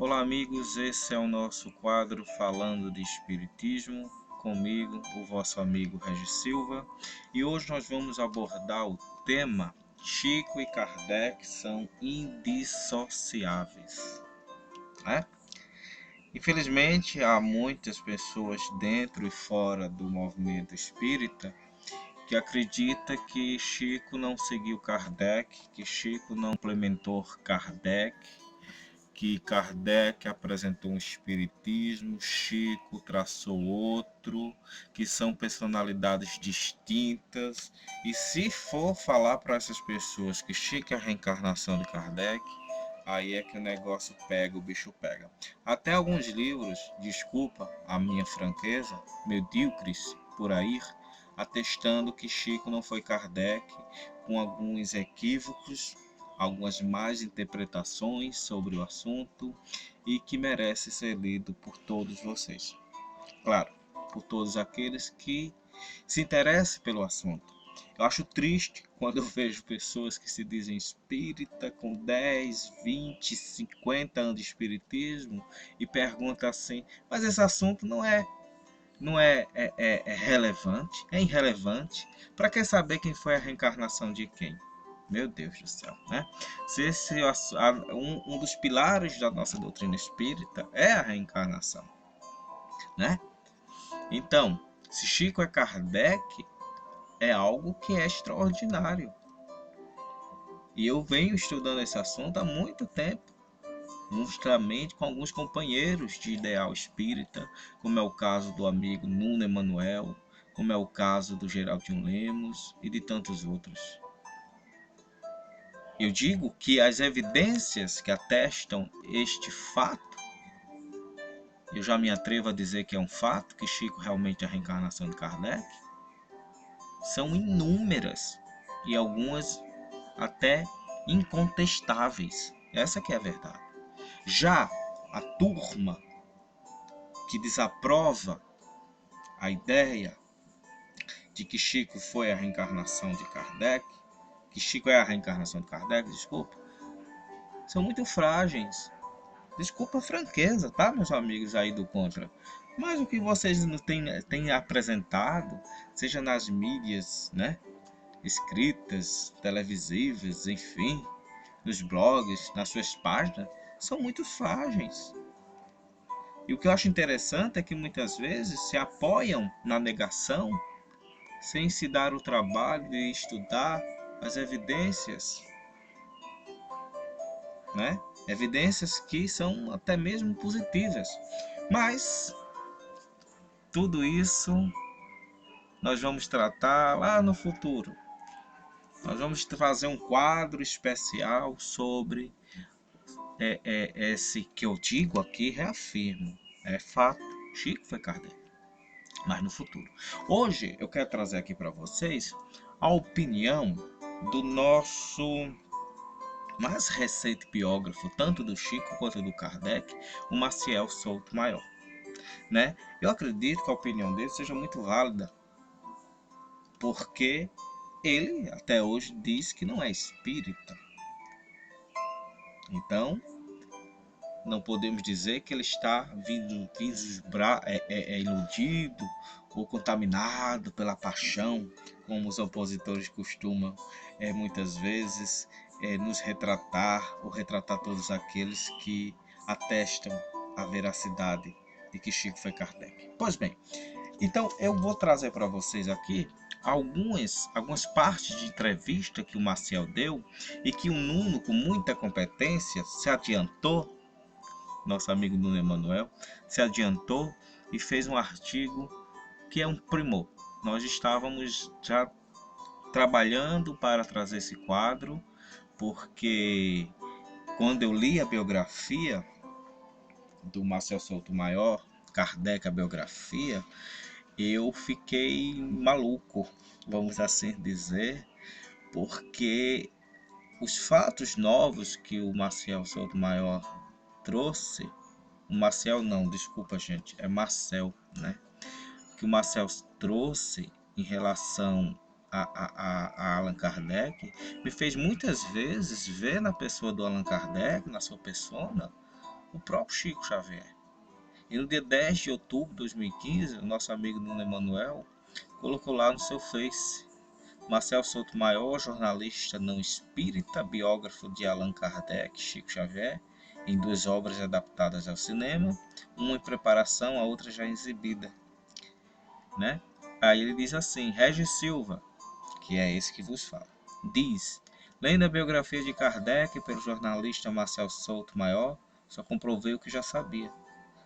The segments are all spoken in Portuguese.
Olá amigos, esse é o nosso quadro Falando de Espiritismo, comigo, o vosso amigo Regis Silva, e hoje nós vamos abordar o tema Chico e Kardec são indissociáveis, né? Infelizmente, há muitas pessoas dentro e fora do movimento espírita que acredita que Chico não seguiu Kardec, que Chico não implementou Kardec, que Kardec apresentou um espiritismo, Chico traçou outro, que são personalidades distintas. E se for falar para essas pessoas que Chico é a reencarnação de Kardec, aí é que o negócio pega, o bicho pega. Até alguns livros, desculpa a minha franqueza, medíocres por aí, atestando que Chico não foi Kardec, com alguns equívocos, algumas más interpretações sobre o assunto e que merece ser lido por todos vocês. Claro, por todos aqueles que se interessam pelo assunto. Eu acho triste quando eu vejo pessoas que se dizem espírita com 10, 20, 50 anos de espiritismo e perguntam assim, mas esse assunto não é relevante, é irrelevante. Para que saber quem foi a reencarnação de quem? Meu Deus do céu, né? Se esse um dos pilares da nossa doutrina espírita é a reencarnação, né? Então, se Chico é Kardec, é algo que é extraordinário. E eu venho estudando esse assunto há muito tempo, justamente com alguns companheiros de ideal espírita, como é o caso do amigo Nuno Emanuel, como é o caso do Geraldinho Lemos e de tantos outros. Eu digo que as evidências que atestam este fato, eu já me atrevo a dizer que é um fato, que Chico realmente é a reencarnação de Kardec, são inúmeras e algumas até incontestáveis. Essa que é a verdade. Já a turma que desaprova a ideia de que Chico foi a reencarnação de Kardec, que Chico é a reencarnação de Kardec, desculpa, são muito frágeis. Desculpa a franqueza, tá, meus amigos aí do Contra? Mas o que vocês têm apresentado, seja nas mídias, né, escritas, televisivas, enfim, nos blogs, nas suas páginas, são muito frágeis. E o que eu acho interessante é que muitas vezes se apoiam na negação sem se dar o trabalho de estudar as evidências, né? Evidências que são até mesmo positivas. Mas tudo isso nós vamos tratar lá no futuro. Nós vamos fazer um quadro especial sobre esse que eu digo aqui, reafirmo. É fato, Chico foi Kardec. Mas no futuro. Hoje eu quero trazer aqui para vocês a opinião do nosso mais recente biógrafo, tanto do Chico quanto do Kardec, o Maciel Souto Maior, né? Eu acredito que a opinião dele seja muito válida, porque ele até hoje diz que não é espírita. Então, não podemos dizer que ele está iludido ou contaminado pela paixão, como os opositores costumam muitas vezes nos retratar ou retratar todos aqueles que atestam a veracidade de que Chico foi Kardec. Pois bem, então eu vou trazer para vocês aqui algumas partes de entrevista que o Maciel deu e que o Nuno, com muita competência, se adiantou. Nosso amigo Nuno Emanuel se adiantou e fez um artigo que é um primor. Nós estávamos já trabalhando para trazer esse quadro, porque quando eu li a biografia do Maciel Souto Maior, Kardec, a biografia, eu fiquei maluco, vamos assim dizer, porque os fatos novos que o Maciel Souto Maior trouxe, o Maciel não, desculpa gente, é Marcel, né? Que o Marcel trouxe em relação a Allan Kardec, me fez muitas vezes ver na pessoa do Allan Kardec, na sua persona, o próprio Chico Xavier. E no dia 10 de outubro de 2015, o nosso amigo Nuno Emanuel colocou lá no seu Face: Marcel Sotomayor, jornalista não espírita, biógrafo de Allan Kardec, Chico Xavier, em 2 obras adaptadas ao cinema, uma em preparação, a outra já exibida, né? Aí ele diz assim: Regis Silva, que é esse que vos fala, diz: lendo a biografia de Kardec pelo jornalista Marcel Sotomayor, só comprovei o que já sabia.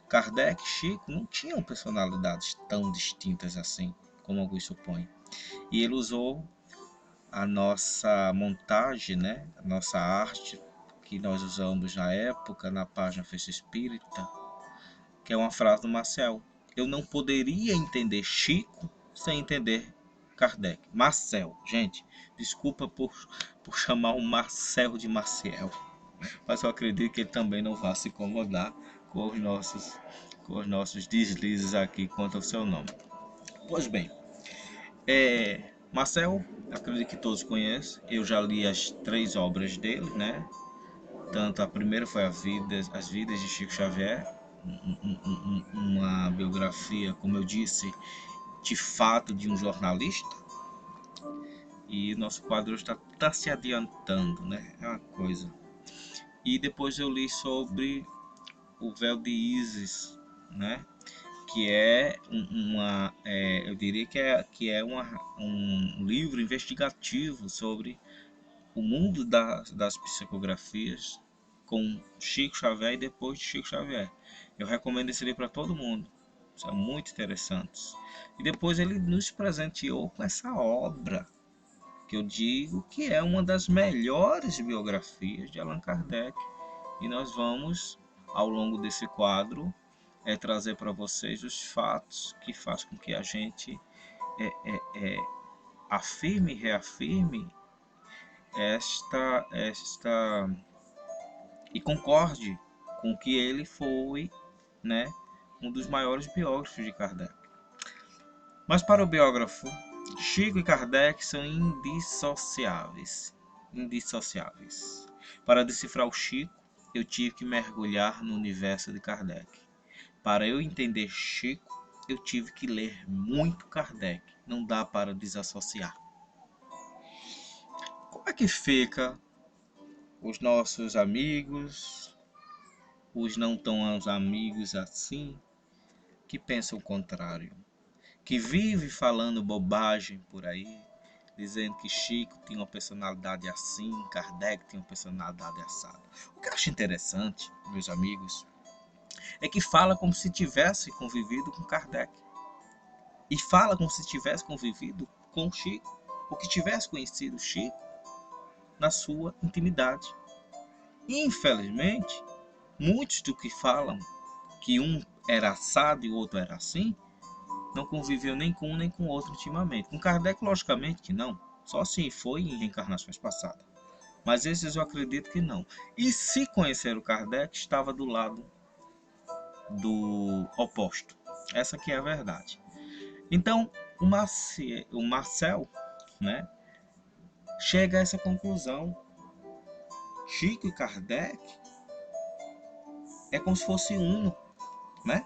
Kardec e Chico não tinham personalidades tão distintas assim, como alguns supõem. E ele usou a nossa montagem, né? A nossa arte que nós usamos na época, na página Feixe Espírita, que é uma frase do Marcel: eu não poderia entender Chico sem entender Kardec. Marcel, gente, desculpa por chamar o Marcel de Maciel, mas eu acredito que ele também não vai se incomodar com os nossos deslizes aqui quanto ao seu nome. Pois bem, Marcel, acredito que todos conhecem. Eu já li as 3 obras dele, né? Tanto a primeira foi As Vidas de Chico Xavier, uma biografia, como eu disse, de fato de um jornalista. E nosso quadro está se adiantando, né? É uma coisa. E depois eu li sobre O Véu de Ísis, né? Que é eu diria que é um livro investigativo sobre o mundo das psicografias com Chico Xavier e depois de Chico Xavier. Eu recomendo esse livro para todo mundo, são muito interessantes. E depois ele nos presenteou com essa obra, que eu digo que é uma das melhores biografias de Allan Kardec. E nós vamos, ao longo desse quadro, trazer para vocês os fatos que fazem com que a gente afirme e reafirme esta e concorde com que ele foi, né, um dos maiores biógrafos de Kardec. Mas para o biógrafo, Chico e Kardec são indissociáveis. Indissociáveis. Para decifrar o Chico, eu tive que mergulhar no universo de Kardec. Para eu entender Chico, eu tive que ler muito Kardec. Não dá para desassociar. Como é que fica os nossos amigos, os não tão amigos assim, que pensam o contrário, que vive falando bobagem por aí, dizendo que Chico tinha uma personalidade assim, Kardec tinha uma personalidade assada? O que eu acho interessante, meus amigos, é que fala como se tivesse convivido com Kardec. E fala como se tivesse convivido com Chico, ou que tivesse conhecido Chico na sua intimidade. Infelizmente, muitos do que falam que um era assado e o outro era assim, não conviveu nem com um nem com o outro intimamente. Com Kardec, logicamente que não. Só se foi em reencarnações passadas. Mas esses eu acredito que não. E se conhecer o Kardec, estava do lado do oposto. Essa que é a verdade. Então, o Marcel, né, chega a essa conclusão. Chico e Kardec é como se fosse uno, né?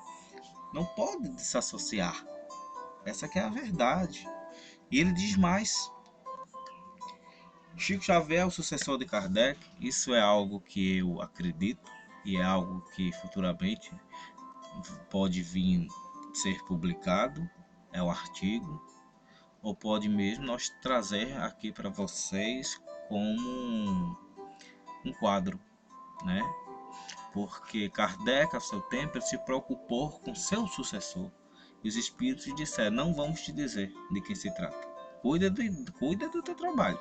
Não pode desassociar. Essa que é a verdade. E ele diz mais: Chico Xavier é o sucessor de Kardec. Isso é algo que eu acredito e é algo que futuramente pode vir ser publicado, é o artigo, ou pode mesmo nós trazer aqui para vocês como um quadro, né? Porque Kardec, a seu tempo, ele se preocupou com seu sucessor. E os espíritos disseram: não vamos te dizer de quem se trata. Cuida do teu trabalho,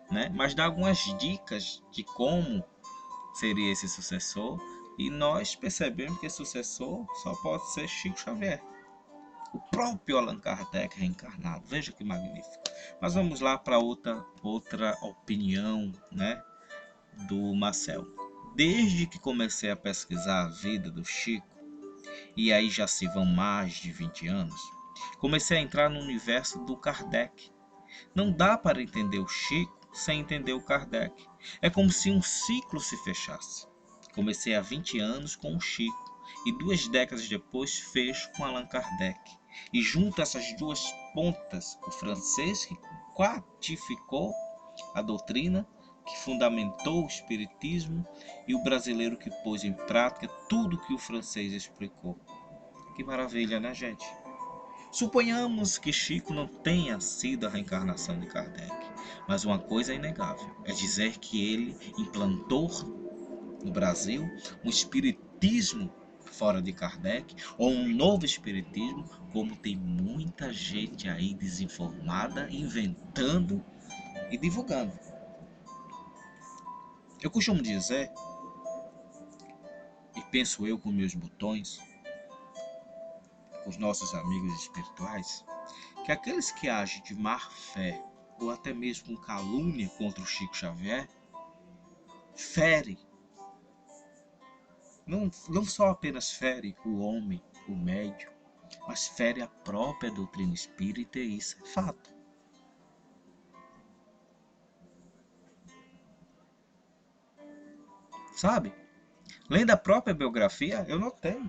né? Mas dá algumas dicas de como seria esse sucessor. E nós percebemos que esse sucessor só pode ser Chico Xavier, o próprio Allan Kardec reencarnado. Veja que magnífico. Mas vamos lá para outra opinião, né, do Marcel. Desde que comecei a pesquisar a vida do Chico, e aí já se vão mais de 20 anos, comecei a entrar no universo do Kardec. Não dá para entender o Chico sem entender o Kardec. É como se um ciclo se fechasse. Comecei há 20 anos com o Chico e 2 décadas depois fecho com Allan Kardec. E junto essas duas pontas, o francês que quantificou a doutrina, que fundamentou o espiritismo, e o brasileiro que pôs em prática tudo que o francês explicou. Que maravilha, né, gente? Suponhamos que Chico não tenha sido a reencarnação de Kardec, mas uma coisa é inegável, é dizer que ele implantou no Brasil um espiritismo fora de Kardec, ou um novo espiritismo, como tem muita gente aí desinformada, inventando e divulgando. Eu costumo dizer, e penso eu com meus botões, com os nossos amigos espirituais, que aqueles que agem de má fé, ou até mesmo com calúnia contra o Chico Xavier, ferem, não só apenas fere o homem, o médium, mas fere a própria doutrina espírita, e isso é fato. Sabe? Lendo a própria biografia, eu notei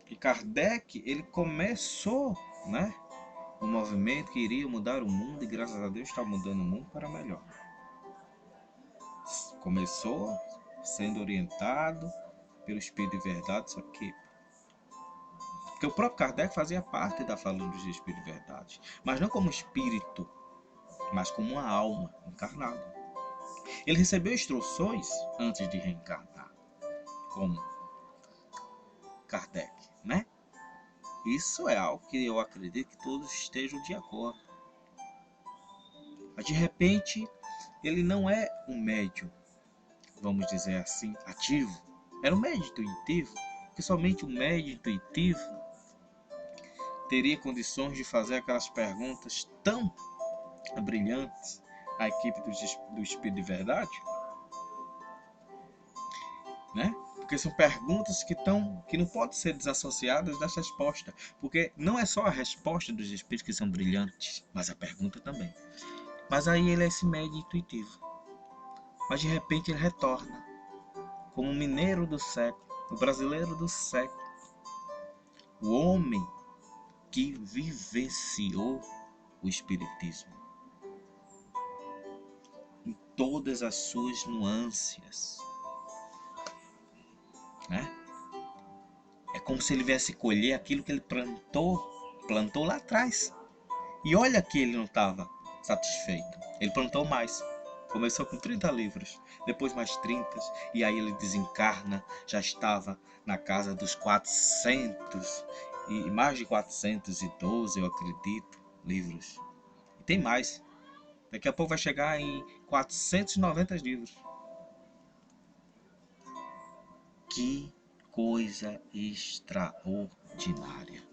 que Kardec, ele começou, né, um movimento que iria mudar o mundo, e graças a Deus está mudando o mundo para melhor. Começou sendo orientado pelo Espírito de Verdade, só que porque o próprio Kardec fazia parte da fala dos Espíritos de Verdade, mas não como espírito, mas como uma alma encarnada. Ele recebeu instruções antes de reencarnar, como Kardec, né? Isso é algo que eu acredito que todos estejam de acordo. Mas de repente, ele não é um médium, vamos dizer assim, ativo. Era um médium intuitivo, porque somente um médium intuitivo teria condições de fazer aquelas perguntas tão brilhantes à equipe do Espírito de Verdade, né? Porque são perguntas que não podem ser desassociadas da resposta, porque não é só a resposta dos espíritos que são brilhantes, mas a pergunta também. Mas aí ele é esse médium intuitivo. Mas de repente ele retorna como um mineiro do século, o brasileiro do século, o homem que vivenciou o espiritismo em todas as suas nuances, né? É como se ele viesse colher aquilo que ele plantou lá atrás. E olha que ele não estava satisfeito. Ele plantou mais. Começou com 30 livros, depois mais 30, e aí ele desencarna, já estava na casa dos 400, e mais de 412, eu acredito, livros. E tem mais. Daqui a pouco vai chegar em 490 livros. Que coisa extraordinária.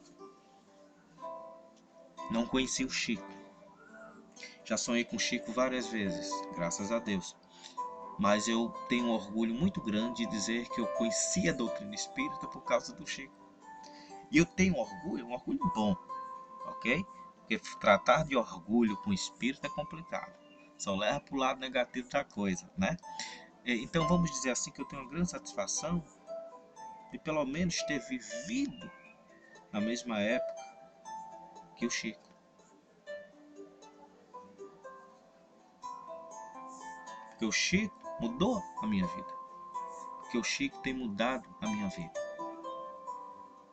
Não conheci o Chico. Já sonhei com o Chico várias vezes, graças a Deus. Mas eu tenho um orgulho muito grande de dizer que eu conheci a doutrina espírita por causa do Chico. E eu tenho um orgulho bom, ok? Porque tratar de orgulho com o espírito é complicado. Só leva para o lado negativo da coisa, né? Então vamos dizer assim que eu tenho uma grande satisfação de pelo menos ter vivido na mesma época que o Chico. Porque o Chico mudou a minha vida. Porque o Chico tem mudado a minha vida.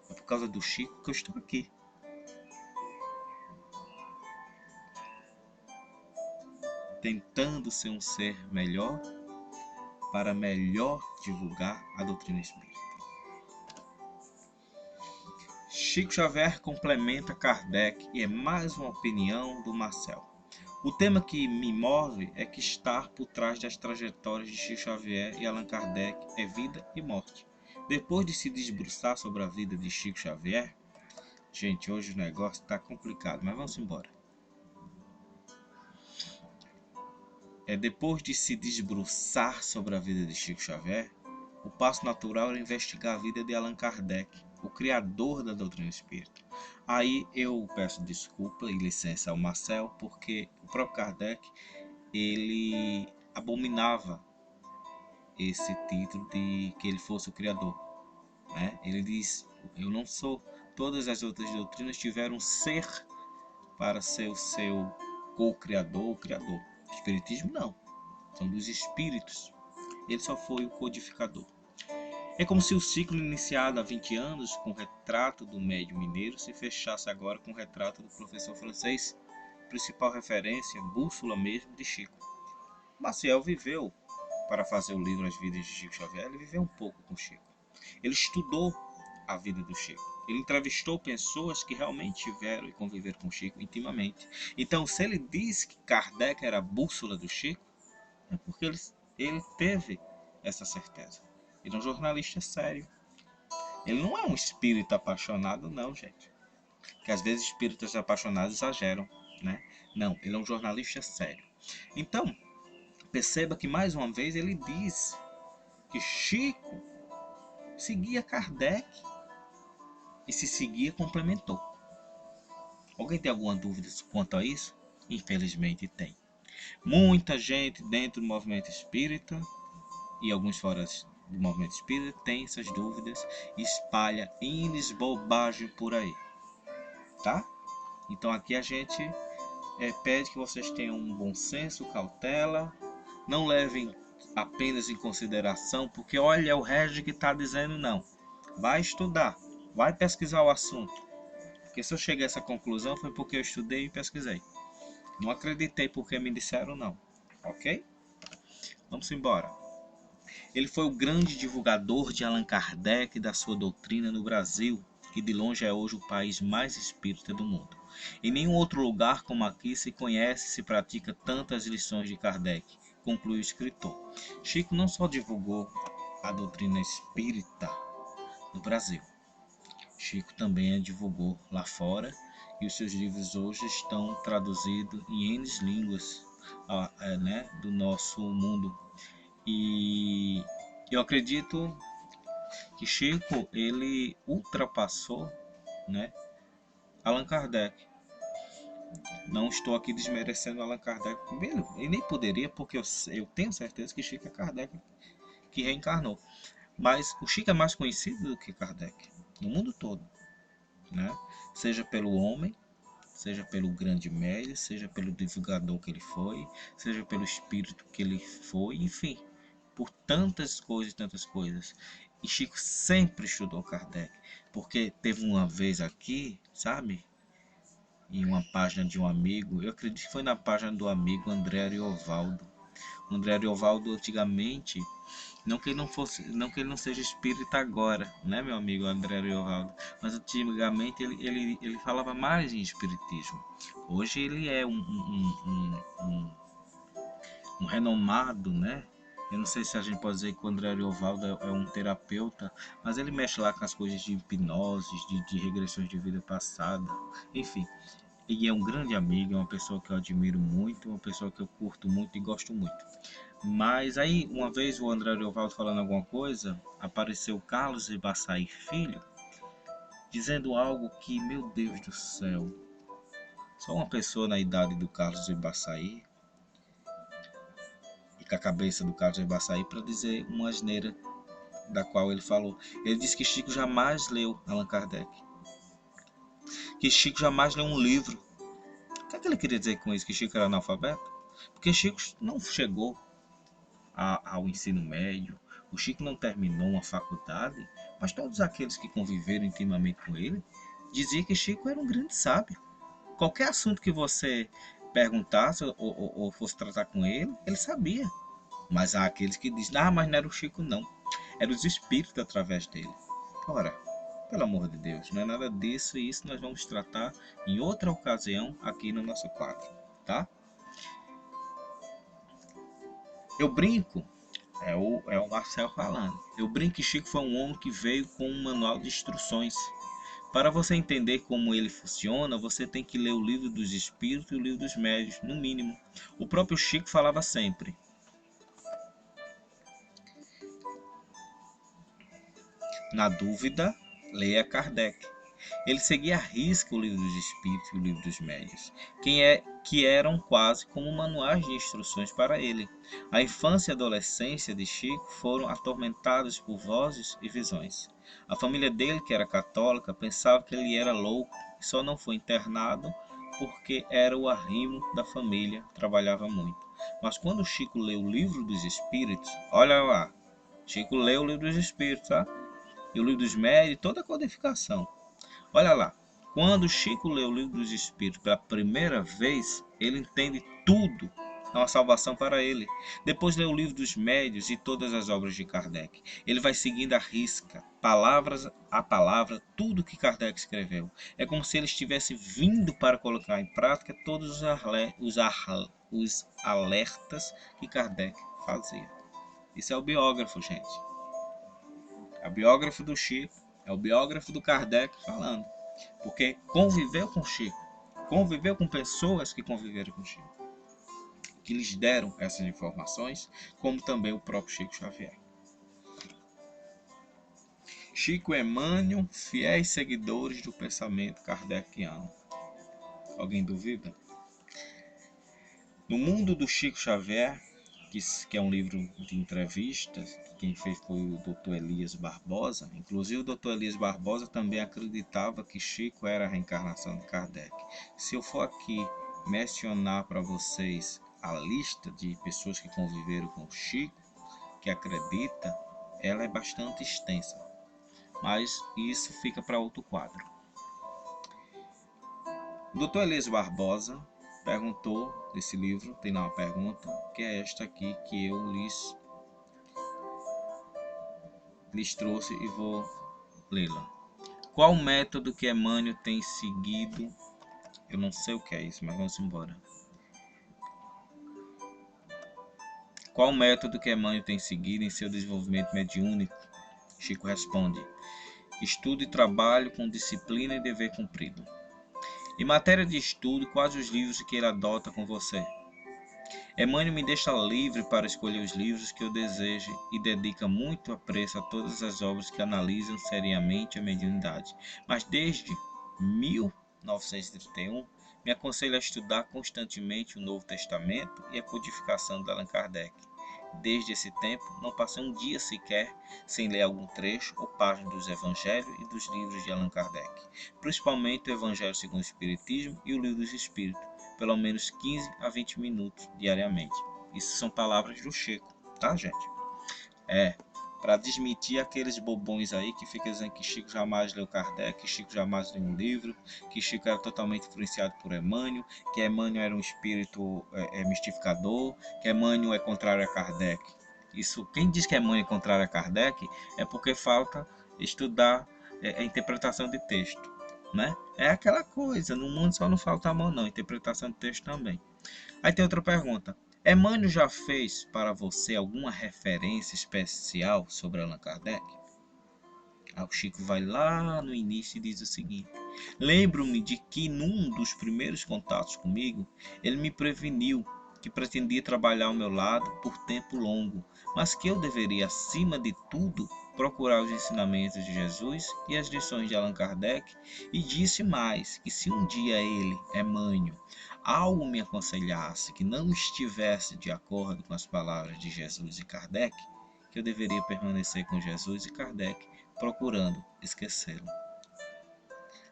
É por causa do Chico que eu estou aqui. Tentando ser um ser melhor para melhor divulgar a doutrina espírita. Chico Xavier complementa Kardec e é mais uma opinião do Marcel. O tema que me move é que estar por trás das trajetórias de Chico Xavier e Allan Kardec é vida e morte. Depois de se debruçar sobre a vida de Chico Xavier, gente, hoje o negócio está complicado, mas vamos embora. Depois de se debruçar sobre a vida de Chico Xavier, o passo natural era investigar a vida de Allan Kardec, o criador da doutrina espírita. Aí eu peço desculpa e licença ao Marcel, porque o próprio Kardec, ele abominava esse título de que ele fosse o criador, né? Ele diz: eu não sou. Todas as outras doutrinas tiveram um ser para ser o seu co-criador, o criador. O espiritismo não, são dos espíritos. Ele só foi o codificador. É como se o ciclo iniciado há 20 anos com o retrato do médium mineiro se fechasse agora com o retrato do professor francês, principal referência, bússola mesmo de Chico. Maciel viveu, para fazer o livro As Vidas de Chico Xavier, ele viveu um pouco com Chico. Ele estudou a vida do Chico. Ele entrevistou pessoas que realmente tiveram e conviveram com Chico intimamente. Então, se ele diz que Kardec era a bússola do Chico, é porque ele teve essa certeza. Ele é um jornalista sério. Ele não é um espírito apaixonado, não, gente. Que às vezes espíritos apaixonados exageram, né? Não, ele é um jornalista sério. Então, perceba que mais uma vez ele diz que Chico seguia Kardec e se seguia complementou. Alguém tem alguma dúvida quanto a isso? Infelizmente tem. Muita gente dentro do movimento espírita e alguns fora do movimento espírita tem essas dúvidas e espalha N bobagem por aí, tá? Então aqui a gente pede que vocês tenham um bom senso, cautela, não levem apenas em consideração, porque olha o Regis que está dizendo não. Vai estudar, vai pesquisar o assunto. Porque se eu cheguei a essa conclusão foi porque eu estudei e pesquisei. Não acreditei porque me disseram não, ok? Vamos embora. Ele foi o grande divulgador de Allan Kardec e da sua doutrina no Brasil, que de longe é hoje o país mais espírita do mundo. Em nenhum outro lugar como aqui se conhece e se pratica tantas lições de Kardec, conclui o escritor. Chico não só divulgou a doutrina espírita no Brasil, Chico também a divulgou lá fora e os seus livros hoje estão traduzidos em N línguas do nosso mundo. E eu acredito que Chico ele ultrapassou, né, Allan Kardec. Não estou aqui desmerecendo Allan Kardec, ele nem poderia, porque eu tenho certeza que Chico é Kardec que reencarnou. Mas o Chico é mais conhecido do que Kardec no mundo todo, né? Seja pelo homem, seja pelo grande médio, seja pelo divulgador que ele foi, seja pelo espírito que ele foi, enfim, por tantas coisas. E Chico sempre estudou Kardec, porque teve uma vez aqui, sabe, em uma página de um amigo, eu acredito que foi na página do amigo André Ariovaldo. O André Ariovaldo antigamente, não que ele não seja espírita agora, né, meu amigo André Ariovaldo, mas antigamente ele falava mais em espiritismo. Hoje ele é um renomado, né? Eu não sei se a gente pode dizer que o André Ariovaldo é um terapeuta, mas ele mexe lá com as coisas de hipnose, de regressões de vida passada, enfim. Ele é um grande amigo, é uma pessoa que eu admiro muito, uma pessoa que eu curto muito e gosto muito. Mas aí, uma vez o André Ariovaldo falando alguma coisa, apareceu Carlos Ibaçaí Filho, dizendo algo que, meu Deus do céu, só uma pessoa na idade do Carlos Ibaçaí e com a cabeça do Carlos Ibaçaí para dizer uma asneira da qual ele falou. Ele disse que Chico jamais leu Allan Kardec, que Chico jamais leu um livro. O que é que ele queria dizer com isso? Que Chico era analfabeto? Porque Chico não chegou ao ensino médio, o Chico não terminou uma faculdade, mas todos aqueles que conviveram intimamente com ele diziam que Chico era um grande sábio. Qualquer assunto que você perguntasse ou fosse tratar com ele, ele sabia. Mas há aqueles que dizem, mas não era o Chico não, eram os espíritos através dele. Ora, pelo amor de Deus, não é nada disso, e isso nós vamos tratar em outra ocasião aqui no nosso quadro, tá? Eu brinco, é o Marcel falando, eu brinco que Chico foi um homem que veio com um manual de instruções. Para você entender como ele funciona, você tem que ler o livro dos espíritos e o livro dos médios, no mínimo. O próprio Chico falava sempre: na dúvida, leia Kardec. Ele seguia à risca o livro dos Espíritos e o livro dos Médiuns, que eram quase como manuais de instruções para ele. A infância e a adolescência de Chico foram atormentadas por vozes e visões. A família dele, que era católica, pensava que ele era louco e só não foi internado porque era o arrimo da família, trabalhava muito. Mas quando Chico leu o livro dos Espíritos, olha lá, Chico leu o livro dos Espíritos, tá? E o livro dos Médiuns, toda a codificação. Olha lá, quando Chico lê o livro dos Espíritos pela primeira vez, ele entende tudo. É uma salvação para ele. Depois lê o livro dos Médiuns e todas as obras de Kardec. Ele vai seguindo à risca, palavras a palavra, tudo que Kardec escreveu. É como se ele estivesse vindo para colocar em prática todos os alertas que Kardec fazia. Isso é o biógrafo, gente. É o biógrafo do Chico, é o biógrafo do Kardec falando. Porque conviveu com Chico, conviveu com pessoas que conviveram com Chico, que lhes deram essas informações, como também o próprio Chico Xavier. Chico e Emmanuel, fiéis seguidores do pensamento kardeciano. Alguém duvida? No Mundo do Chico Xavier, que é um livro de entrevistas, quem fez foi o Dr. Elias Barbosa. Inclusive o Dr. Elias Barbosa também acreditava que Chico era a reencarnação de Kardec. Se eu for aqui mencionar para vocês a lista de pessoas que conviveram com Chico, que acredita, ela é bastante extensa. Mas isso fica para outro quadro. O Dr. Elias Barbosa perguntou nesse livro, tem lá uma pergunta, que é esta aqui que eu lhes trouxe e vou lê-la. Qual o método que Emmanuel tem seguido? Eu não sei o que é isso, mas vamos embora. Qual o método que Emmanuel tem seguido em seu desenvolvimento mediúnico? Chico responde: estudo e trabalho com disciplina e dever cumprido. Em matéria de estudo, quais os livros que ele adota com você? Emmanuel me deixa livre para escolher os livros que eu deseje e dedica muito apreço a todas as obras que analisam seriamente a mediunidade. Mas desde 1931, me aconselho a estudar constantemente o Novo Testamento e a codificação de Allan Kardec. Desde esse tempo, não passei um dia sequer sem ler algum trecho ou página dos Evangelhos e dos livros de Allan Kardec, principalmente o Evangelho segundo o Espiritismo e o Livro dos Espíritos, pelo menos 15 a 20 minutos diariamente. Isso são palavras do Chico, tá, gente? Para desmentir aqueles bobões aí que ficam dizendo que Chico jamais leu Kardec, que Chico jamais leu um livro, que Chico era totalmente influenciado por Emmanuel, que Emmanuel era um espírito mistificador, que Emmanuel é contrário a Kardec. Isso, quem diz que Emmanuel é contrário a Kardec é porque falta estudar a interpretação de texto, né? É aquela coisa, no mundo só não falta a mão não, interpretação de texto também. Aí tem outra pergunta. Emmanuel já fez para você alguma referência especial sobre Allan Kardec? Aí o Chico vai lá no início e diz o seguinte: lembro-me de que num dos primeiros contatos comigo, ele me preveniu que pretendia trabalhar ao meu lado por tempo longo, mas que eu deveria, acima de tudo, procurar os ensinamentos de Jesus e as lições de Allan Kardec, e disse mais, que se um dia ele, Emmanuel, algo me aconselhasse que não estivesse de acordo com as palavras de Jesus e Kardec, que eu deveria permanecer com Jesus e Kardec, procurando esquecê-lo.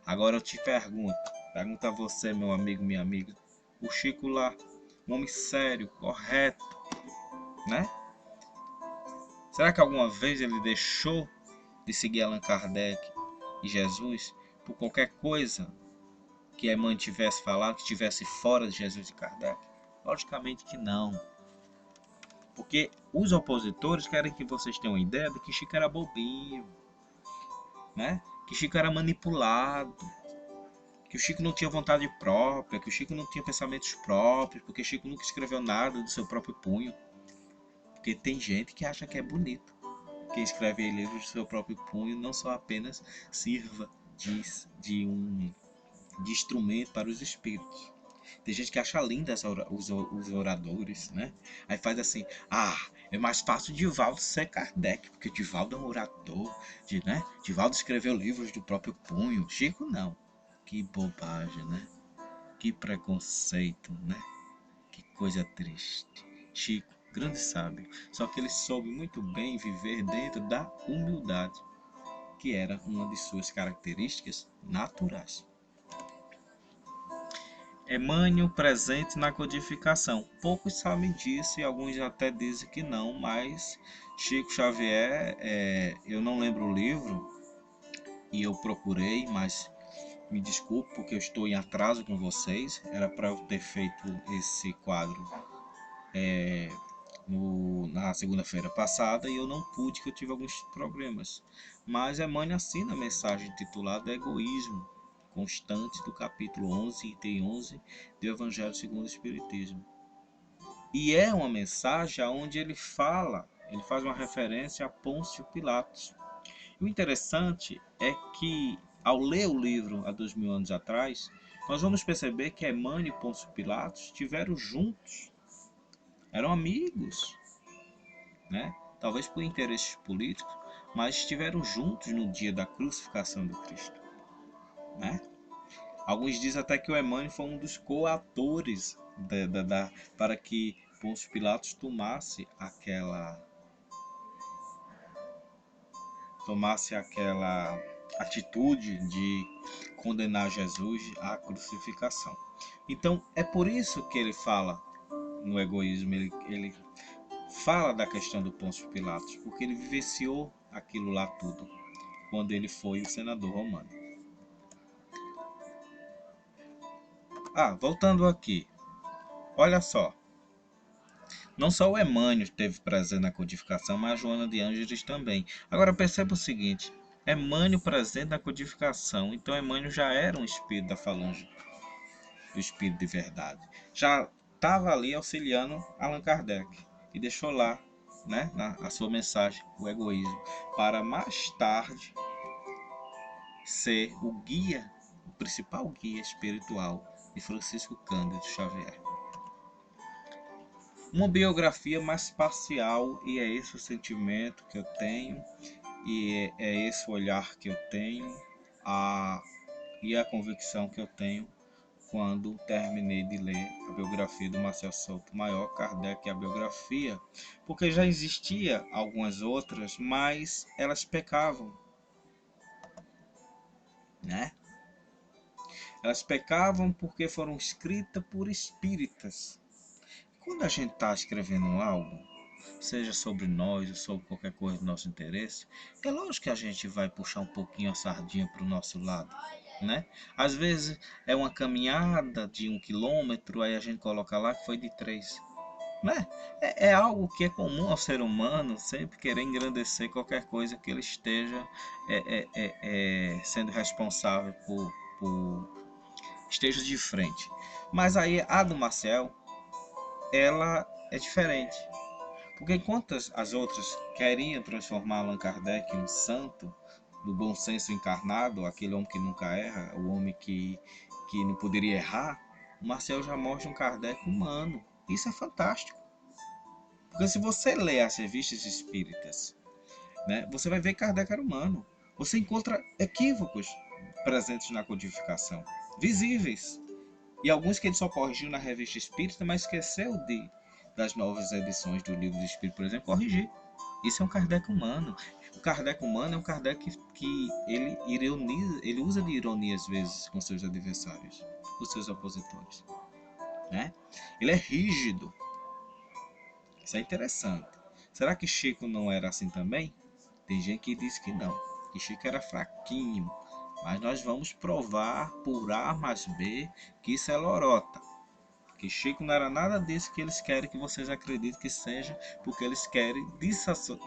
Agora eu te pergunto a você, meu amigo, minha amiga, o Chico lá, um homem sério, correto, né? Será que alguma vez ele deixou de seguir Allan Kardec e Jesus por qualquer coisa que a mãe tivesse falado, que estivesse fora de Jesus e Kardec? Logicamente que não. Porque os opositores querem que vocês tenham uma ideia de que Chico era bobinho, né? Que Chico era manipulado, que o Chico não tinha vontade própria, que o Chico não tinha pensamentos próprios, porque Chico nunca escreveu nada do seu próprio punho. Porque tem gente que acha que é bonito. Quem escreve livros do seu próprio punho não só apenas sirva de instrumento para os espíritos. Tem gente que acha linda os oradores, né? Aí faz assim, é mais fácil Divaldo ser Kardec, porque Divaldo é um orador, né? Divaldo escreveu livros do próprio punho. Chico não. Que bobagem, né? Que preconceito, né? Que coisa triste. Chico, grande sábio, só que ele soube muito bem viver dentro da humildade, que era uma de suas características naturais. Emmanuel presente na codificação. Poucos sabem disso e alguns até dizem que não, mas Chico Xavier, eu não lembro o livro e eu procurei, mas me desculpe porque eu estou em atraso com vocês. Era para eu ter feito esse quadro na segunda-feira passada e eu não pude, que eu tive alguns problemas. Mas Emmanuel assina a mensagem intitulada Egoísmo Constante, do capítulo 11, item 11 do Evangelho segundo o Espiritismo. E é uma mensagem onde ele faz uma referência a Pôncio Pilatos. E o interessante é que, ao ler o livro há 2000 anos atrás, nós vamos perceber que Emmanuel e Pôncio Pilatos estiveram juntos, eram amigos, né? Talvez por interesses políticos, mas estiveram juntos no dia da crucificação do Cristo, né? Alguns dizem até que o Emmanuel foi um dos coatores para que Pôncio Pilatos tomasse aquela atitude de condenar Jesus à crucificação. Então, é por isso que ele fala no egoísmo, ele fala da questão do Pôncio Pilatos, porque ele vivenciou aquilo lá tudo, quando ele foi o senador romano. Voltando aqui, olha só. Não só o Emmanuel teve prazer na codificação, mas a Joana de Ângeles também. Agora perceba o seguinte, Emmanuel presente na codificação, então Emmanuel já era um espírito da falange, do espírito de verdade. Já estava ali auxiliando Allan Kardec e deixou lá, né, a sua mensagem, o egoísmo, para mais tarde ser o guia, o principal guia espiritual de Francisco Cândido Xavier. Uma biografia mais parcial, e é esse o sentimento que eu tenho, e é esse o olhar que eu tenho, e a convicção que eu tenho quando terminei de ler a biografia do Marcel Sotomayor, Kardec, a biografia, porque já existia algumas outras, mas elas pecavam, né? Elas pecavam porque foram escritas por espíritas. Quando a gente está escrevendo algo, seja sobre nós ou sobre qualquer coisa do nosso interesse, é lógico que a gente vai puxar um pouquinho a sardinha para o nosso lado, né? Às vezes é uma caminhada de 1 quilômetro, aí a gente coloca lá que foi de 3, né? É algo que é comum ao ser humano, sempre querer engrandecer qualquer coisa que ele esteja sendo responsável por esteja de frente. Mas aí a do Marcel, ela é diferente. Porque enquanto as outras queriam transformar Allan Kardec em um santo, do bom senso encarnado, aquele homem que nunca erra, o homem que não poderia errar, o Marcel já mostra um Kardec humano. Isso é fantástico. Porque se você lê as revistas espíritas, né, você vai ver que Kardec era humano. Você encontra equívocos presentes na codificação, visíveis. E alguns que ele só corrigiu na revista espírita, mas esqueceu das novas edições do Livro do Espírito, por exemplo, corrigir. Isso é um Kardec humano. O Kardec humano é um Kardec que ele usa de ironia às vezes com seus adversários, com seus opositores, né? Ele é rígido. Isso é interessante. Será que Chico não era assim também? Tem gente que diz que não, que Chico era fraquinho. Mas nós vamos provar por A mais B que isso é lorota. Que Chico não era nada disso que eles querem que vocês acreditem que seja, porque eles querem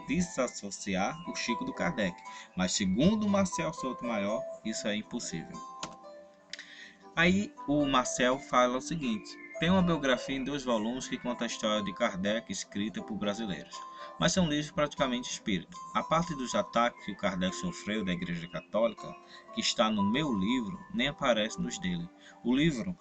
desassociar o Chico do Kardec. Mas segundo o Marcel Sotomayor, isso é impossível. Aí o Marcel fala o seguinte: tem uma biografia em 2 volumes que conta a história de Kardec escrita por brasileiros, mas são livros praticamente espíritas. A parte dos ataques que o Kardec sofreu da Igreja Católica, que está no meu livro, nem aparece nos dele. O livro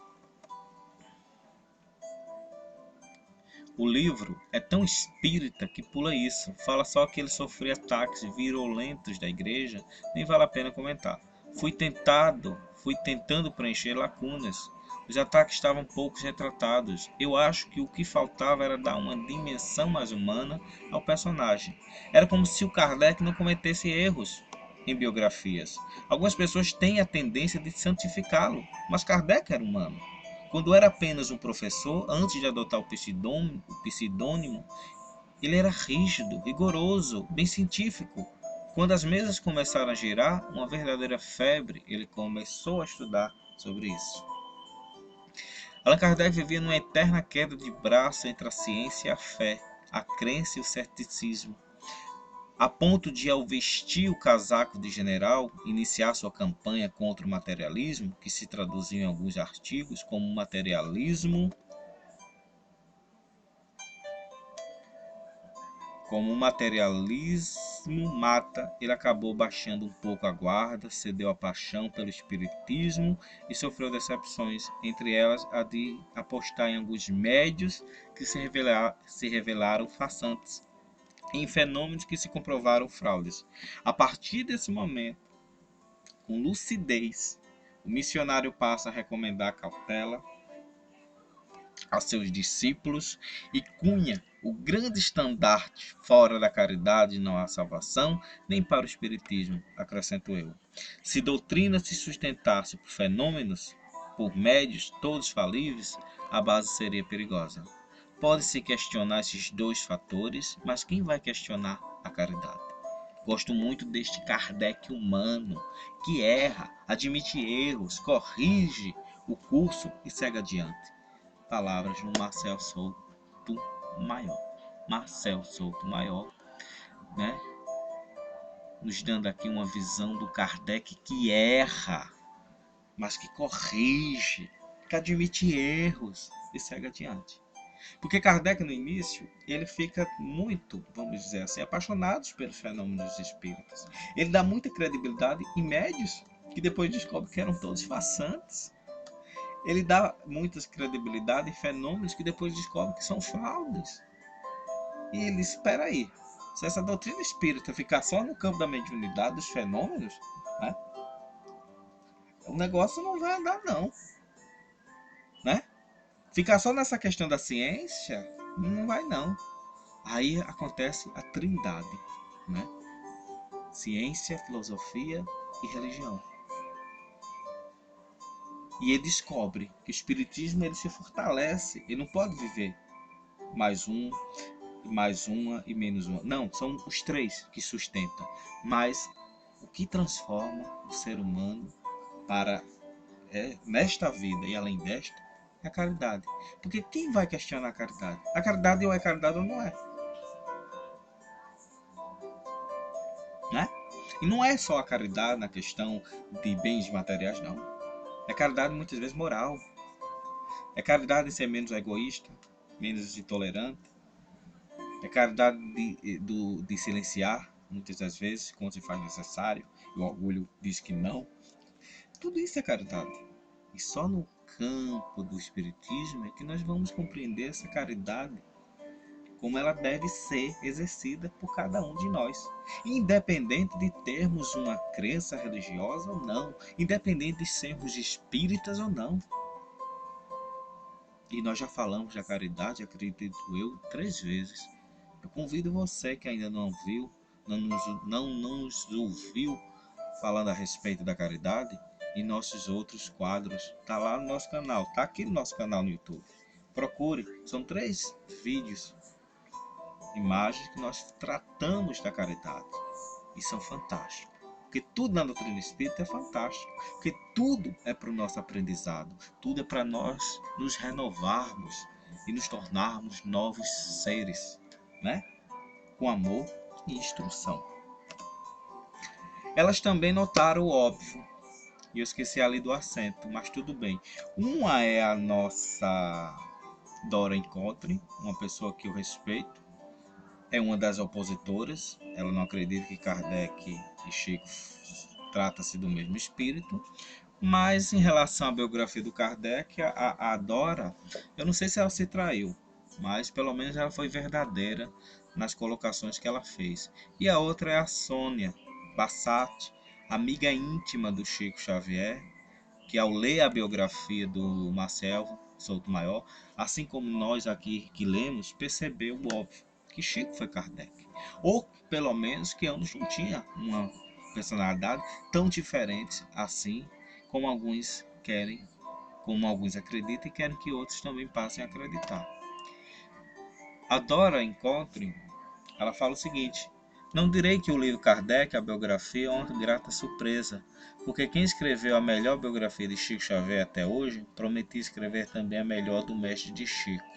O livro é tão espírita que pula isso. Fala só que ele sofria ataques virulentos da igreja, nem vale a pena comentar. Fui tentando preencher lacunas. Os ataques estavam poucos retratados. Eu acho que o que faltava era dar uma dimensão mais humana ao personagem. Era como se o Kardec não cometesse erros em biografias. Algumas pessoas têm a tendência de santificá-lo, mas Kardec era humano. Quando era apenas um professor, antes de adotar o pseudônimo, ele era rígido, rigoroso, bem científico. Quando as mesas começaram a girar, uma verdadeira febre, ele começou a estudar sobre isso. Allan Kardec vivia numa eterna queda de braço entre a ciência e a fé, a crença e o ceticismo, a ponto de, ao vestir o casaco de general, iniciar sua campanha contra o materialismo, que se traduziu em alguns artigos como materialismo mata, ele acabou baixando um pouco a guarda, cedeu à paixão pelo espiritismo e sofreu decepções, entre elas a de apostar em alguns médios que se revelaram farsantes, em fenômenos que se comprovaram fraudes. A partir desse momento, com lucidez, o missionário passa a recomendar cautela a seus discípulos e cunha o grande estandarte: fora da caridade não há salvação, nem para o espiritismo, acrescento eu. Se doutrina se sustentasse por fenômenos, por médios todos falíveis, a base seria perigosa. Pode-se questionar esses dois fatores, mas quem vai questionar a caridade? Gosto muito deste Kardec humano, que erra, admite erros, corrige o curso e segue adiante. Palavras do Marcel Souto Maior. Marcel Souto Maior, né? Nos dando aqui uma visão do Kardec que erra, mas que corrige, que admite erros e segue adiante. Porque Kardec, no início, ele fica muito, vamos dizer assim, apaixonado pelos fenômenos espíritas. Ele dá muita credibilidade em médios que depois descobre que eram todos farsantes. Ele dá muita credibilidade em fenômenos que depois descobre que são fraudes. E ele espera aí. Se essa doutrina espírita ficar só no campo da mediunidade, dos fenômenos, né, o negócio não vai andar não. Né? Ficar só nessa questão da ciência, não vai não. Aí acontece a trindade, né? Ciência, filosofia e religião. E ele descobre que o espiritismo ele se fortalece, ele não pode viver mais uma e menos uma. Não, são os três que sustentam. Mas o que transforma o ser humano para nesta vida e além desta é a caridade. Porque quem vai questionar a caridade? A caridade ou é caridade ou não é. Né? E não é só a caridade na questão de bens materiais, não. É caridade muitas vezes moral. É caridade em ser menos egoísta, menos intolerante. É caridade de silenciar, muitas das vezes, quando se faz necessário. E o orgulho diz que não. Tudo isso é caridade. E só no campo do espiritismo é que nós vamos compreender essa caridade como ela deve ser exercida por cada um de nós, independente de termos uma crença religiosa ou não, independente de sermos espíritas ou não. E nós já falamos da caridade, acredito eu, 3 vezes. Eu convido você que ainda não viu, não nos ouviu falando a respeito da caridade, e nossos outros quadros, tá lá no nosso canal, tá aqui no nosso canal no YouTube. Procure, são 3 vídeos, imagens que nós tratamos da caridade e são fantásticos. Porque tudo na doutrina espírita é fantástico, porque tudo é para o nosso aprendizado, tudo é para nós nos renovarmos e nos tornarmos novos seres, né? Com amor e instrução. Elas também notaram o óbvio, e eu esqueci ali do acento, mas tudo bem. Uma é a nossa Dora Encontre, uma pessoa que eu respeito, é uma das opositoras, ela não acredita que Kardec e Chico trata-se do mesmo espírito, mas em relação à biografia do Kardec, a Dora, eu não sei se ela se traiu, mas pelo menos ela foi verdadeira nas colocações que ela fez. E a outra é a Sônia Bassatti, amiga íntima do Chico Xavier, que ao ler a biografia do Marcel Souto-Maior, assim como nós aqui que lemos, percebeu o óbvio, que Chico foi Kardec. Ou pelo menos que ambos não tinham uma personalidade tão diferente assim, como alguns querem, como alguns acreditam e querem que outros também passem a acreditar. A Dora Encontre, ela fala o seguinte: não direi que o livro Kardec, a biografia, é uma grata surpresa, porque quem escreveu a melhor biografia de Chico Xavier até hoje, prometia escrever também a melhor do mestre de Chico.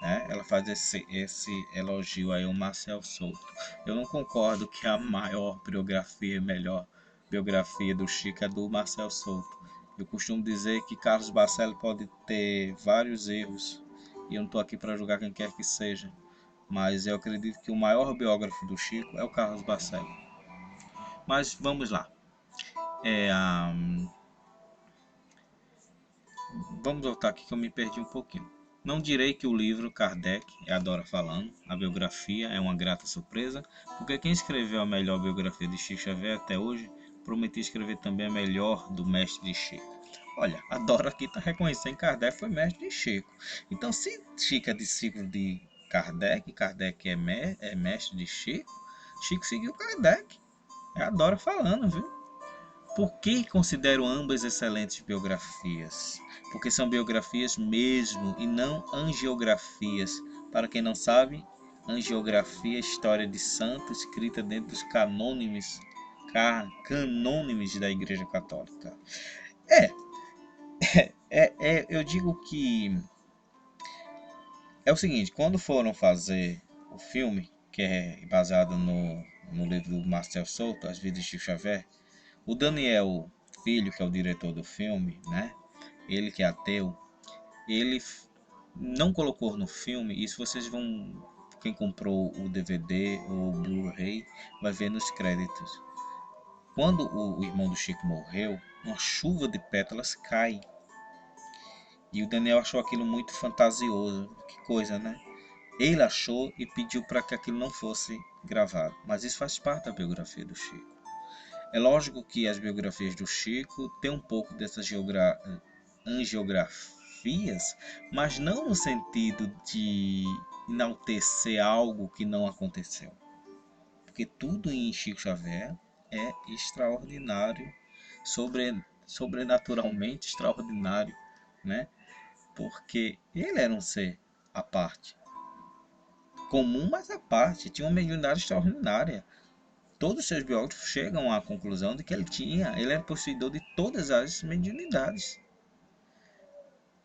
Ela faz esse elogio aí ao Marcel Souto. Eu não concordo que a maior biografia e melhor biografia do Chico é do Marcel Souto. Eu costumo dizer que Carlos Bacelli pode ter vários erros, e eu não estou aqui para julgar quem quer que seja, mas eu acredito que o maior biógrafo do Chico é o Carlos Bacelli. Mas vamos lá. Vamos voltar aqui que eu me perdi um pouquinho. Não direi que o livro Kardec, é a Dora falando, a biografia é uma grata surpresa, porque quem escreveu a melhor biografia de Chico Xavier até hoje, prometia escrever também a melhor do mestre de Chico. Olha, a Dora aqui está reconhecendo que Kardec foi mestre de Chico. Então, se Chico é discípulo de Kardec, Kardec é mestre de Chico, Chico seguiu Kardec. É a Dora falando, viu? Por que considero ambas excelentes biografias? Porque são biografias mesmo e não angiografias. Para quem não sabe, angiografia é história de santo escrita dentro dos canônimes da Igreja Católica. Eu digo que é o seguinte: quando foram fazer o filme, que é baseado no livro do Marcel Souto, As Vidas de Chico Xavier, o Daniel Filho, que é o diretor do filme, né? Ele que é ateu, ele não colocou no filme, isso vocês vão, quem comprou o DVD ou o Blu-ray, vai ver nos créditos. Quando o irmão do Chico morreu, uma chuva de pétalas cai. E o Daniel achou aquilo muito fantasioso. Que coisa, né? Ele achou e pediu para que aquilo não fosse gravado. Mas isso faz parte da biografia do Chico. É lógico que as biografias do Chico têm um pouco dessas angiografias, mas não no sentido de enaltecer algo que não aconteceu. Porque tudo em Chico Xavier é extraordinário, sobrenaturalmente extraordinário, né? Porque ele era um ser à parte, comum, mas à parte, tinha uma mediunidade extraordinária. Todos os seus biógrafos chegam à conclusão de que ele era possuidor de todas as mediunidades.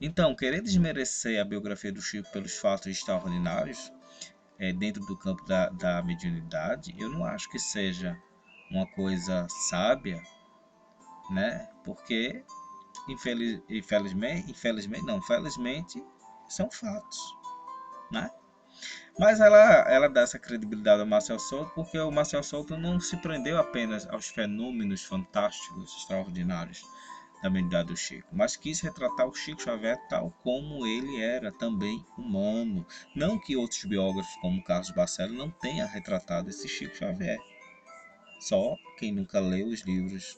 Então, querer desmerecer a biografia do Chico pelos fatos extraordinários dentro do campo da mediunidade, eu não acho que seja uma coisa sábia, né? Porque felizmente são fatos, né? Mas ela dá essa credibilidade ao Marcel Souto porque o Marcel Souto não se prendeu apenas aos fenômenos fantásticos, extraordinários da mediunidade do Chico, mas quis retratar o Chico Xavier tal como ele era, também humano. Não que outros biógrafos, como Carlos Bacelli, não tenham retratado esse Chico Xavier. Só quem nunca leu os livros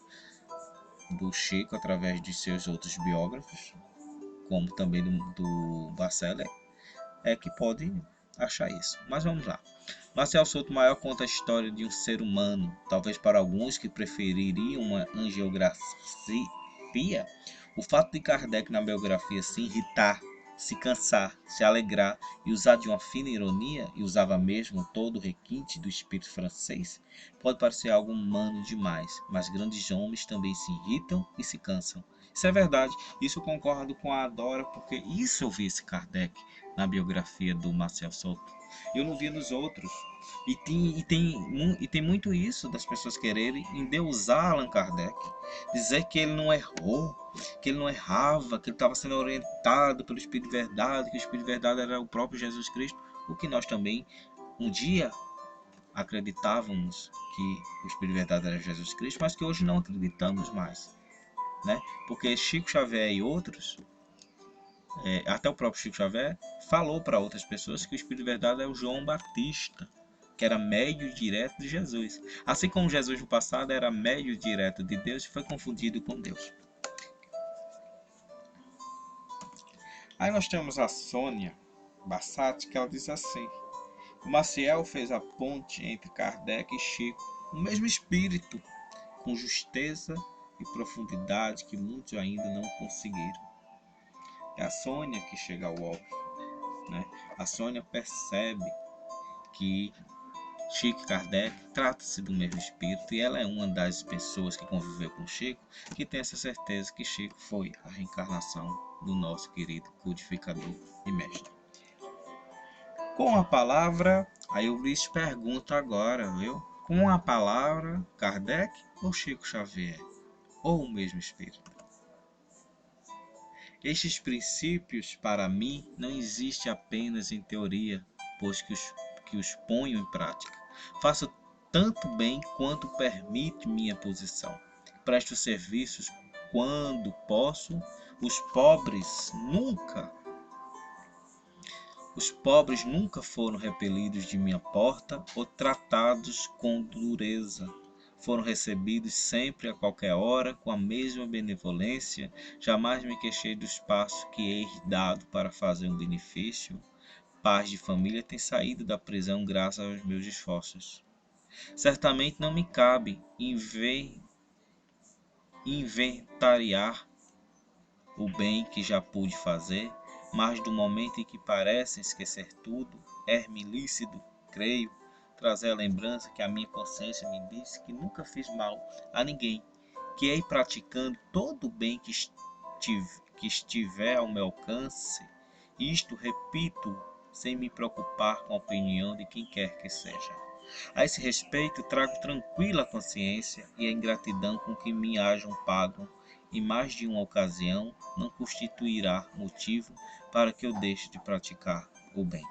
do Chico através de seus outros biógrafos, como também do Bacelli, que pode achar isso. Mas vamos lá. Marcel Souto-Maior conta a história de um ser humano, talvez para alguns que prefeririam uma angiografia, o fato de Kardec na biografia se irritar, se cansar, se alegrar e usar de uma fina ironia, e usava mesmo todo o requinte do espírito francês, pode parecer algo humano demais, mas grandes homens também se irritam e se cansam. Isso é verdade, isso eu concordo com a Dora, porque isso eu vi esse Kardec na biografia do Marcel Souto. Eu não via nos outros. E tem muito isso das pessoas quererem endeusar Allan Kardec, dizer que ele não errou, que ele não errava, que ele estava sendo orientado pelo Espírito de Verdade, que o Espírito de Verdade era o próprio Jesus Cristo, o que nós também um dia acreditávamos que o Espírito de Verdade era Jesus Cristo, mas que hoje não acreditamos mais, né? Porque Chico Xavier e outros até o próprio Chico Xavier falou para outras pessoas que o Espírito de verdade é o João Batista, que era médio direto de Jesus. Assim como Jesus no passado era médio direto de Deus e foi confundido com Deus. Aí nós temos a Sônia Bassatti, que ela diz assim: o Maciel fez a ponte entre Kardec e Chico, o mesmo espírito, com justeza e profundidade que muitos ainda não conseguiram. É a Sônia que chega ao óbvio, né? A Sônia percebe que Chico e Kardec trata-se do mesmo espírito e ela é uma das pessoas que conviveu com Chico que tem essa certeza que Chico foi a reencarnação do nosso querido codificador e mestre. Com a palavra, aí eu lhes pergunto agora, viu? Com a palavra, Kardec ou Chico Xavier? Ou o mesmo espírito? Estes princípios, para mim, não existem apenas em teoria, pois que os ponho em prática. Faço tanto bem quanto permite minha posição. Presto serviços quando posso. Os pobres nunca foram repelidos de minha porta ou tratados com dureza. Foram recebidos sempre a qualquer hora com a mesma benevolência. Jamais me queixei do espaço que hei dado para fazer um benefício. Pais de família têm saído da prisão graças aos meus esforços. Certamente não me cabe inventariar o bem que já pude fazer, mas do momento em que parecem esquecer tudo, é-me lícito, creio, trazer a lembrança que a minha consciência me disse que nunca fiz mal a ninguém, que hei praticando todo o bem que estiver ao meu alcance. Isto repito, sem me preocupar com a opinião de quem quer que seja. A esse respeito, trago tranquila a consciência e a ingratidão com que me hajam pago em mais de uma ocasião não constituirá motivo para que eu deixe de praticar o bem.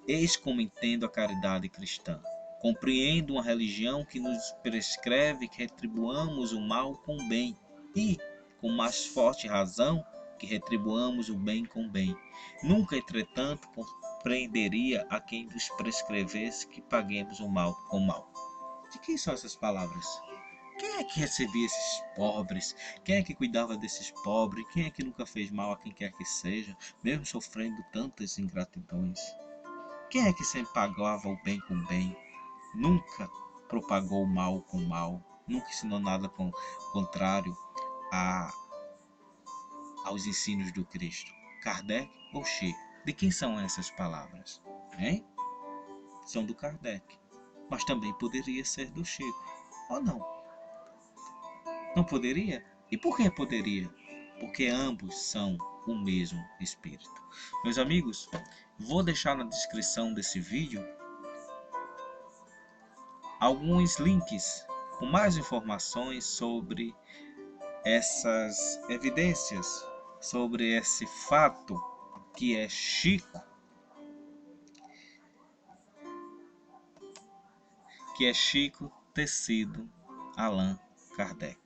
Eis como entendo a caridade cristã. Compreendo uma religião que nos prescreve que retribuamos o mal com o bem e, com mais forte razão, que retribuamos o bem com o bem. Nunca, entretanto, compreenderia a quem nos prescrevesse que paguemos o mal com o mal. De quem são essas palavras? Quem é que recebia esses pobres? Quem é que cuidava desses pobres? Quem é que nunca fez mal a quem quer que seja, mesmo sofrendo tantas ingratidões? Quem é que sempre pagava o bem com o bem? Nunca propagou o mal com o mal? Nunca ensinou nada contrário aos ensinos do Cristo? Kardec ou Chico? De quem são essas palavras? Hein? São do Kardec. Mas também poderia ser do Chico. Ou não? Não poderia? E por que poderia? Porque ambos são o mesmo Espírito. Meus amigos, vou deixar na descrição desse vídeo alguns links com mais informações sobre essas evidências, sobre esse fato que é Chico ter sido Allan Kardec.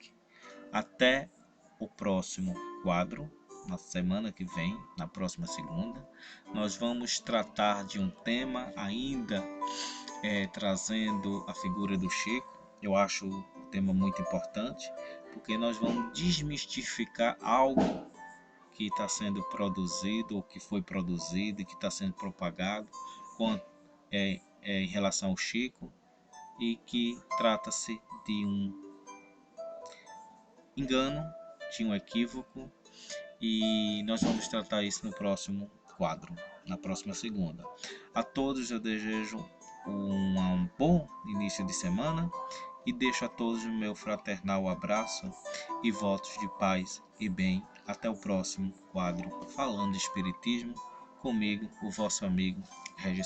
Até o próximo quadro, na semana que vem, na próxima segunda, nós vamos tratar de um tema ainda trazendo a figura do Chico. Eu acho um tema muito importante, porque nós vamos desmistificar algo que está sendo produzido, ou que foi produzido e que está sendo propagado em relação ao Chico, e que trata-se de um engano, de um equívoco, e nós vamos tratar isso no próximo quadro, na próxima segunda. A todos eu desejo um bom início de semana e deixo a todos o meu fraternal abraço e votos de paz e bem. Até o próximo quadro Falando de Espiritismo, comigo, o vosso amigo Regis.